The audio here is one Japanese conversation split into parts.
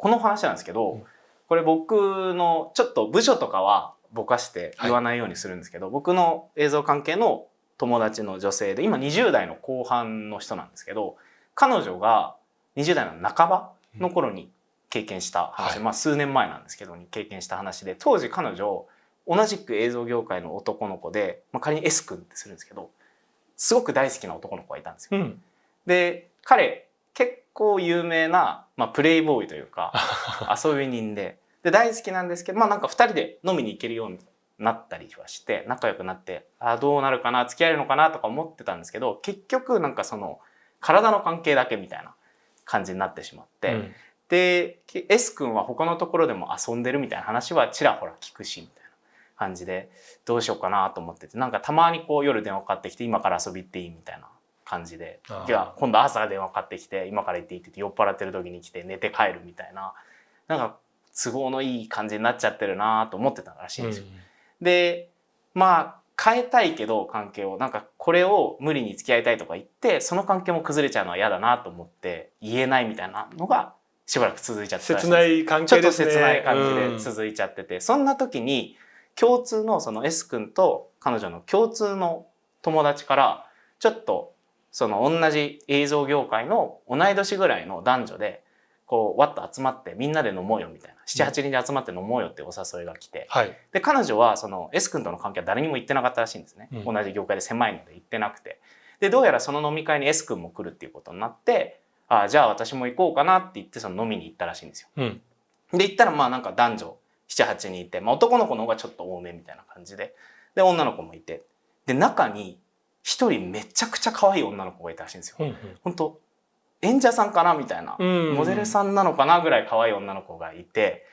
この話なんですけど、これ僕のちょっと部署とかはぼかして言わないようにするんですけど、僕の映像関係の友達の女性で今20代の後半の人なんですけど、彼女が20代の半ばの頃に経験した話、数年前なんですけどに経験した話で、当時彼女同じく映像業界の男の子で、仮に S 君ってするんですけど、すごく大好きな男の子がいたんですよ。で彼結構有名な、プレイボーイというか遊び人で大好きなんですけど、なんか2人で飲みに行けるようになったりはして仲良くなって、どうなるかな、付き合えるのかなとか思ってたんですけど、結局なんかその体の関係だけみたいな感じになってしまって、で S 君は他のところでも遊んでるみたいな話はちらほら聞くしみたいな感じで、どうしようかなと思ってて、なんかたまにこう夜電話かかってきて今から遊び行っていいみたいな感じで、じゃあ今度朝電話かかってきて今から行っていいって言って酔っ払ってる時に来て寝て帰るみたいな、なんか都合のいい感じになっちゃってるなと思ってたらしいんですよ。で変えたいけど関係を、なんかこれを無理に付き合いたいとか言ってその関係も崩れちゃうのは嫌だなと思って言えないみたいなのがしばらく続いちゃってたらしいんです。切ない関係ですね。ちょっと切ない感じで続いちゃってて、そんな時に共通のその S 君と彼女の共通の友達からちょっとその同じ映像業界の同い年ぐらいの男女でこうわっと集まってみんなで飲もうよみたいな、7、8人で集まって飲もうよってお誘いが来て、で彼女はその S 君との関係は誰にも言ってなかったらしいんですね。同じ業界で狭いので言ってなくて、でどうやらその飲み会に S 君も来るっていうことになって、じゃあ私も行こうかなって言ってその飲みに行ったらしいんですよ。で行ったらなんか男女7、8人いて、男の子の方がちょっと多めみたいな感じで、で女の子もいて、で中に一人めちゃくちゃ可愛い女の子がいたらしいんですよ。本当演者さんかなみたいな、モデルさんなのかなぐらい可愛い女の子がいて、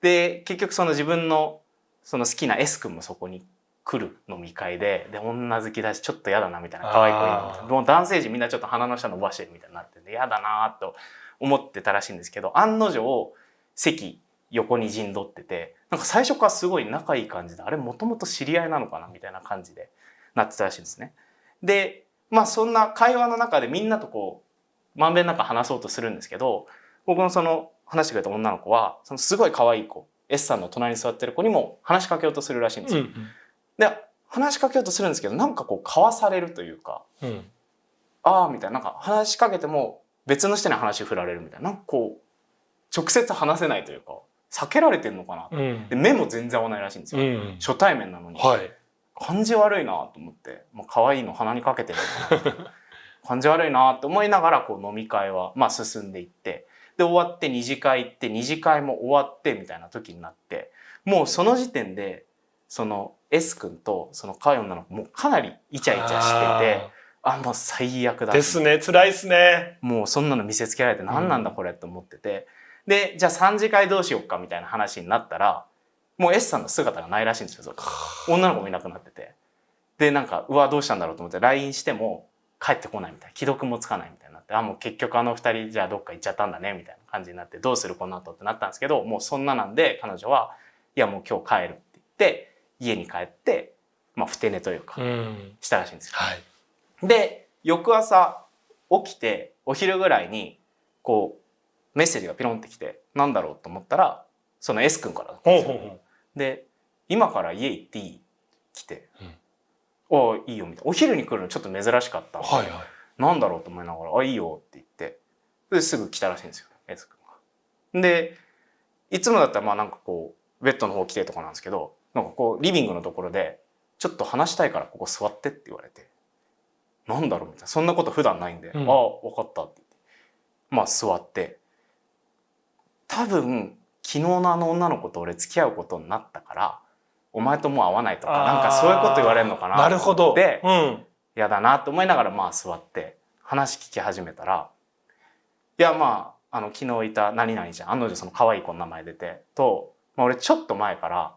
で結局その自分のその好きな S 君もそこに来る飲み会で、女好きだしちょっと嫌だなみたいな、可愛い子いるのでもう男性陣みんなちょっと鼻の下伸ばしてるみたいになってて嫌だなと思ってたらしいんですけど、案の定席横に陣取ってて、なんか最初からすごい仲いい感じで、あれもともと知り合いなのかなみたいな感じでなってたらしいんですね。でそんな会話の中でみんなとこうまんべんなく話そうとするんですけど、僕のその話してくれた女の子はそのすごい可愛い子 S さんの隣に座ってる子にも話しかけようとするらしいんですよ。で話しかけようとするんですけど、なんかこうかわされるというか、ああみたいな、なんか話しかけても別の人に話振られるみたいな、なんかこう直接話せないというか避けられてんのかな、で目も全然合わないらしいんですよ、初対面なのに、感じ悪いなと思って、可愛いの鼻にかけてるのかな感じ悪いなと思いながらこう飲み会は進んでいって、で終わって二次会行って、二次会も終わってみたいな時になって、もうその時点でその S 君とその可愛い女の子もうかなりイチャイチャしてて、もう最悪だですね、辛いですね。もうそんなの見せつけられて何なんだこれと思ってて、でじゃあ3次会どうしようかみたいな話になったら、もう S さんの姿がないらしいんですよ。女の子もいなくなってて、でなんかどうしたんだろうと思って LINE しても帰ってこないみたいな、既読もつかないみたいになって、もう結局あの2人じゃあどっか行っちゃったんだねみたいな感じになって、どうするこの後ってなったんですけど、もうそんななんで彼女はいやもう今日帰るって言って家に帰ってふて寝というかしたらしいんですよ。で翌朝起きてお昼ぐらいにこうメッセージがピロンってきて、なんだろうと思ったらその S 君からだったんですよ。で今から家行っていい来て、いいよみたいな、お昼に来るのちょっと珍しかったんで、なんだろうと思いながらいいよって言って、ですぐ来たらしいんですよ S 君が。でいつもだったらなんかこうベッドの方来てとかなんですけど、なんかこうリビングのところでちょっと話したいからここ座ってって言われて、なんだろうみたいな、そんなこと普段ないんで、分かったって言って座って、多分昨日のあの女の子と俺付き合うことになったからお前ともう会わないとか、なんかそういうこと言われるのかなと思って、嫌だなと思いながら座って話聞き始めたら、いや昨日いた何々ちゃん、案の定その可愛い子の名前出てと、俺ちょっと前から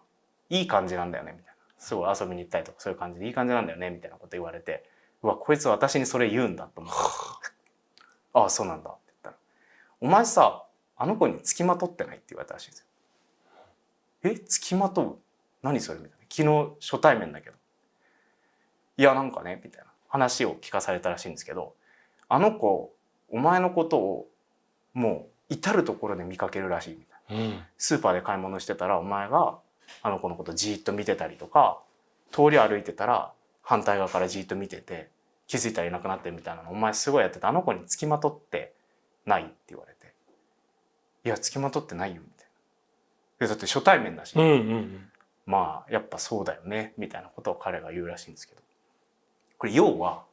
いい感じなんだよねみたいな、すごい遊びに行ったりとかそういう感じでいい感じなんだよねみたいなこと言われて、うわこいつ私にそれ言うんだと思ってああそうなんだって言ったら、お前さあの子に付きまとってないって言われたらしいんですよ。付きまとう何それみたいな、昨日初対面だけど、いやなんかねみたいな話を聞かされたらしいんですけど、あの子お前のことをもう至る所で見かけるらしいみたいな。スーパーで買い物してたらお前があの子のことじーっと見てたりとか、通り歩いてたら反対側からじーっと見てて気づいたらいなくなってるみたいなのお前すごいやってて、あの子につきまとってないって言われて、いやつきまとってないよみたいな。だって初対面だし、まあやっぱそうだよねみたいなことを彼が言うらしいんですけど、これ要は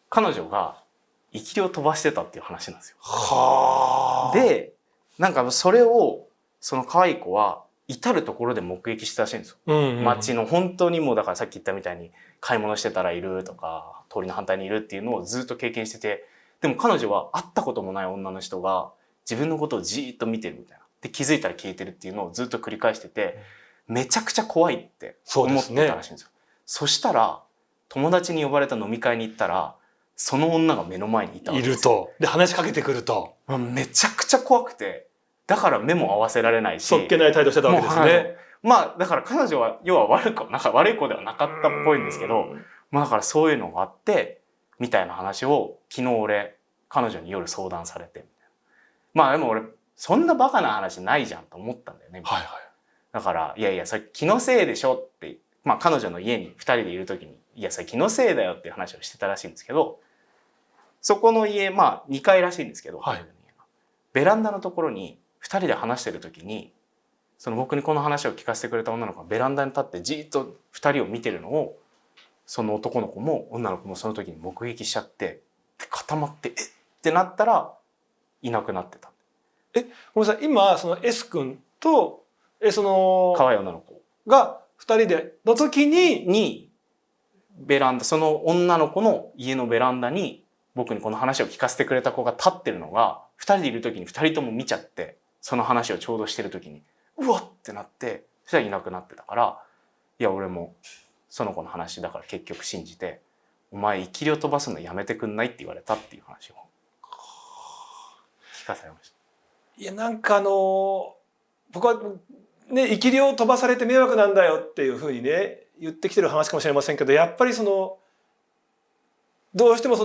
彼女が生きりを飛ばしてたっていう話なんですよ。はあ。でなんかそれをその可愛い子は至る所で目撃したらしいんですよ。街の本当にもうだからさっき言ったみたいに買い物してたらいるとか通りの反対にいるっていうのをずっと経験してて、でも彼女は会ったこともない女の人が自分のことをじーっと見てるみたいな。で気づいたら消えてるっていうのをずっと繰り返してて、めちゃくちゃ怖いって思ってたらしいんですよ。そしたら友達に呼ばれた飲み会に行ったらその女が目の前にいたわけですよ。いると。で話しかけてくると。めちゃくちゃ怖くて、だから目も合わせられないし、そっけない態度してたわけですね。まあだから彼女は要は悪い子ではなかったっぽいんですけど、まあだからそういうのがあってみたいな話を昨日俺彼女に夜相談されてみたいな。まあでも俺そんなバカな話ないじゃんと思ったんだよね。はいはい。だからいやいやそれ気のせいでしょって、まあ彼女の家に2人でいる時にいやそれ気のせいだよっていう話をしてたらしいんですけど、そこの家まあ2階らしいんですけど、はい、ベランダのところに2人で話してる時にその僕にこの話を聞かせてくれた女の子がベランダに立ってじーっと2人を見てるのをその男の子も女の子もその時に目撃しちゃって固まってえってなったらいなくなってた。ごめんなさい、今その S 君とその可愛い女の子が2人での時にベランダ、その女の子の家のベランダに僕にこの話を聞かせてくれた子が立ってるのが2人でいる時に2人とも見ちゃって、その話をちょうどしてる時にうわってなって、そしたらいなくなってたから、いや俺もその子の話だから結局信じて、お前生きりを飛ばすのやめてくんないって言われたっていう話を聞かされました。いやなんか僕はね生きりを飛ばされて迷惑なんだよっていうふうにね言ってきてる話かもしれませんけど、やっぱりどうしても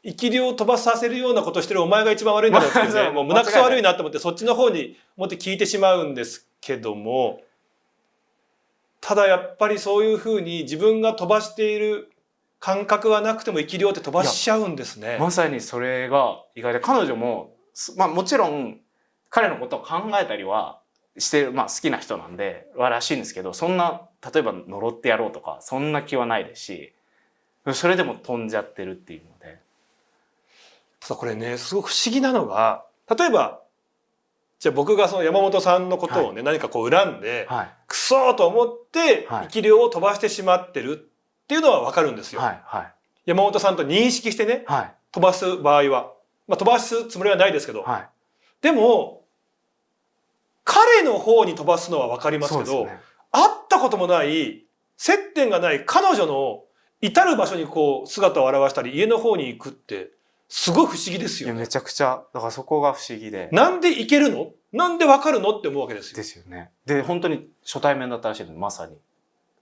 生きりを飛ばさせるようなことしてるお前が一番悪いんだろうってね、もう胸くそ悪いなと思ってそっちの方に持って聞いてしまうんですけども、ただやっぱりそういうふうに自分が飛ばしている感覚はなくても生きりをって飛ばしちゃうんですね。まさにそれが意外で、彼女もまあもちろん彼のことを考えたりはしてる、まあ好きな人なんでらしいんですけど、そんな例えば呪ってやろうとかそんな気はないですし、それでも飛んじゃってるっていうので。ただこれねすごく不思議なのが、例えばじゃあ僕がその山本さんのことをね、何かこう恨んで、クソーと思って生き量を飛ばしてしまってるっていうのは分かるんですよ。山本さんと認識してね、飛ばす場合は、まあ、飛ばすつもりはないですけど、でも彼の方に飛ばすのは分かりますけど、会ったこともない接点がない彼女の至る場所にこう姿を現したり家の方に行くってすごい不思議ですよね。めちゃくちゃだからそこが不思議で、なんで行けるの、なんで分かるのって思うわけですよ。ですよね。で本当に初対面だったらしいので、まさに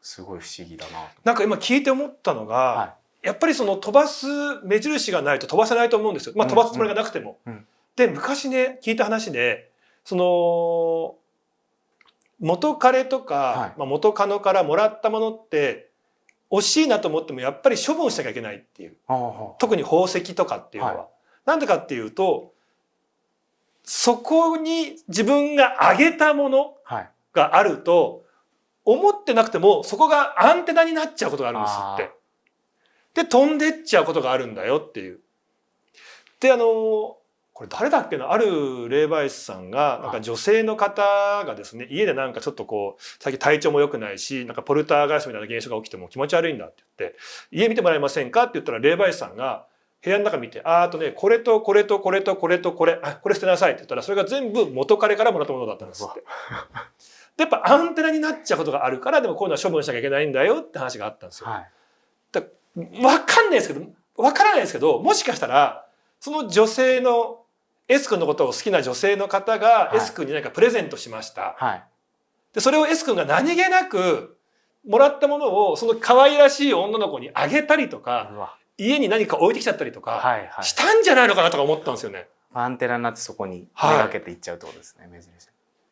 すごい不思議だな。なんか今聞いて思ったのが、やっぱりその飛ばす目印がないと飛ばせないと思うんですよ。まあ飛ばすつもりがなくても。で昔ね聞いた話で、その元彼とか、まあ、元カノからもらったものって惜しいなと思ってもやっぱり処分しなきゃいけないっていう、特に宝石とかっていうのは、なんでかっていうと、そこに自分があげたものがあると、思ってなくてもそこがアンテナになっちゃうことがあるんですって。で飛んでっちゃうことがあるんだよっていう。でこれ誰だっけな、ある霊媒師さんがなんか女性の方がですね、家でなんかちょっとこう最近体調も良くないし、なんかポルターガイストみたいな現象が起きても気持ち悪いんだって言って、家見てもらえませんかって言ったら、霊媒師さんが部屋の中見て、あとねこれとこれとこれとこれとこれ、これ捨てなさいって言ったら、それが全部元彼からもらったものだったんですって。でやっぱアンテナになっちゃうことがあるから、でもこういうのは処分しなきゃいけないんだよって話があったんですよ。だ分かんないですけど、分からないですけど、もしかしたらその女性のS 君のことを好きな女性の方が S 君に何かプレゼントしました。でそれを S 君が何気なくもらったものをその可愛らしい女の子にあげたりとか、家に何か置いてきちゃったりとかしたんじゃないのかなとか思ったんですよね。アンテナになってそこにめがけていっちゃうってことですね、目印。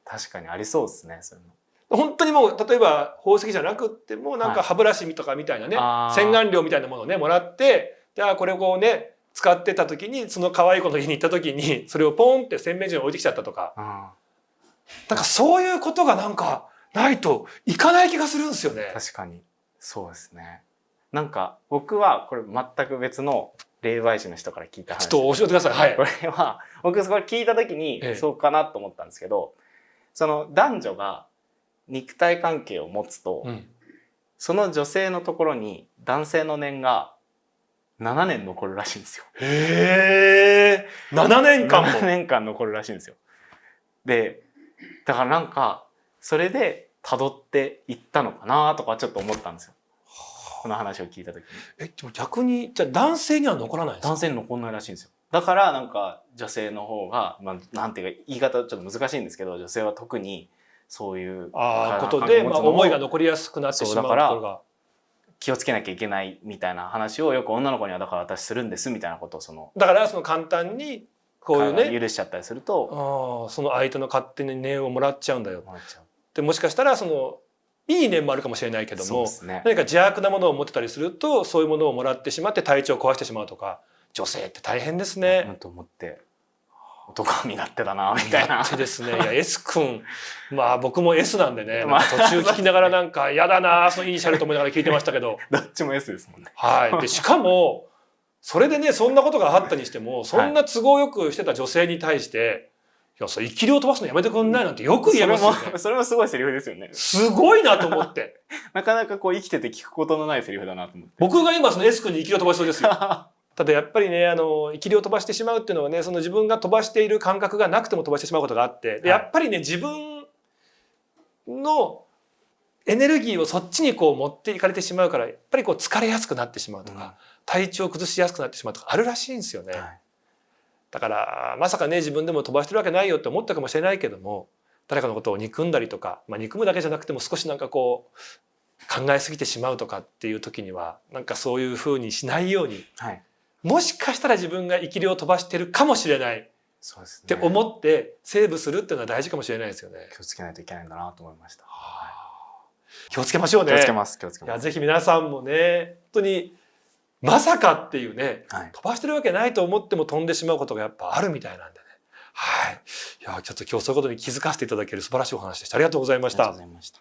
確かにありそうですね、そういうの。本当にもう例えば宝石じゃなくってもなんか歯ブラシとかみたいなね、洗顔料みたいなものをねもらって、じゃあこれをこうね使ってた時にその可愛い子の家に行った時にそれをポンって洗面所に置いてきちゃったとか、なんかそういうことがなんかないといかない気がするんですよね。確かにそうですね。なんか僕はこれ全く別の霊媒師の人から聞いた話。ちょっと教えてください。はい。これは僕それ聞いた時にそうかなと思ったんですけど、その男女が肉体関係を持つと、その女性のところに男性の念が7年残るらしいんですよ。へえ。7年間も。7年間残るらしいんですよ。で、だからなんかそれで辿っていったのかなとかちょっと思ったんですよ。この話を聞いた時に。でも逆にじゃあ男性には残らないんですか？男性に残らないらしいんですよ。だからなんか女性の方が、なんていうか言い方ちょっと難しいんですけど、女性は特にそういうことで、思いが残りやすくなってしまうところが。気をつけなきゃいけないみたいな話をよく女の子にはだから私するんですみたいなことをだからその簡単にこういうね許しちゃったりすると、その相手の勝手に念をもらっちゃうんだよ。でもしかしたらそのいい念もあるかもしれないけども、何か邪悪なものを持ってたりするとそういうものをもらってしまって体調を壊してしまうとか、女性って大変ですね。と思って男は身勝手だなみたいな。ですね。いや S 君、僕も S なんでね、途中聞きながらなんか嫌だなそのイニシャルと思いながら聞いてましたけど。どっちも S ですもんね。はい。でしかもそれでねそんなことがあったにしても、そんな都合よくしてた女性に対して、いや生き量を飛ばすのやめてくんないなんてよく言えますよね。それもすごいセリフですよね。すごいなと思って。なかなかこう生きてて聞くことのないセリフだなと思って。僕が今その S 君に生き量を飛ばしそうですよ。ただやっぱりね生き量を飛ばしてしまうっていうのはね、その自分が飛ばしている感覚がなくても飛ばしてしまうことがあって、でやっぱりね自分のエネルギーをそっちにこう持っていかれてしまうから、やっぱりこう疲れやすくなってしまうとか、体調を崩しやすくなってしまうとかあるらしいんですよね。だからまさかね自分でも飛ばしてるわけないよって思ったかもしれないけども、誰かのことを憎んだりとか、憎むだけじゃなくても少しなんかこう考えすぎてしまうとかっていう時にはなんかそういうふうにしないように、もしかしたら自分が生き量を飛ばしてるかもしれないって思ってセーブするっていうのは大事かもしれないですよね。気をつけないといけないんだなと思いました。気をつけましょうね。気をつけます。気をつけます。いやぜひ皆さんもね、本当にまさかっていうね、飛ばしてるわけないと思っても飛んでしまうことがやっぱあるみたいなんでね。はい。いやちょっと今日そういうことに気づかせていただける素晴らしいお話でした。ありがとうございました。ありがとうございました。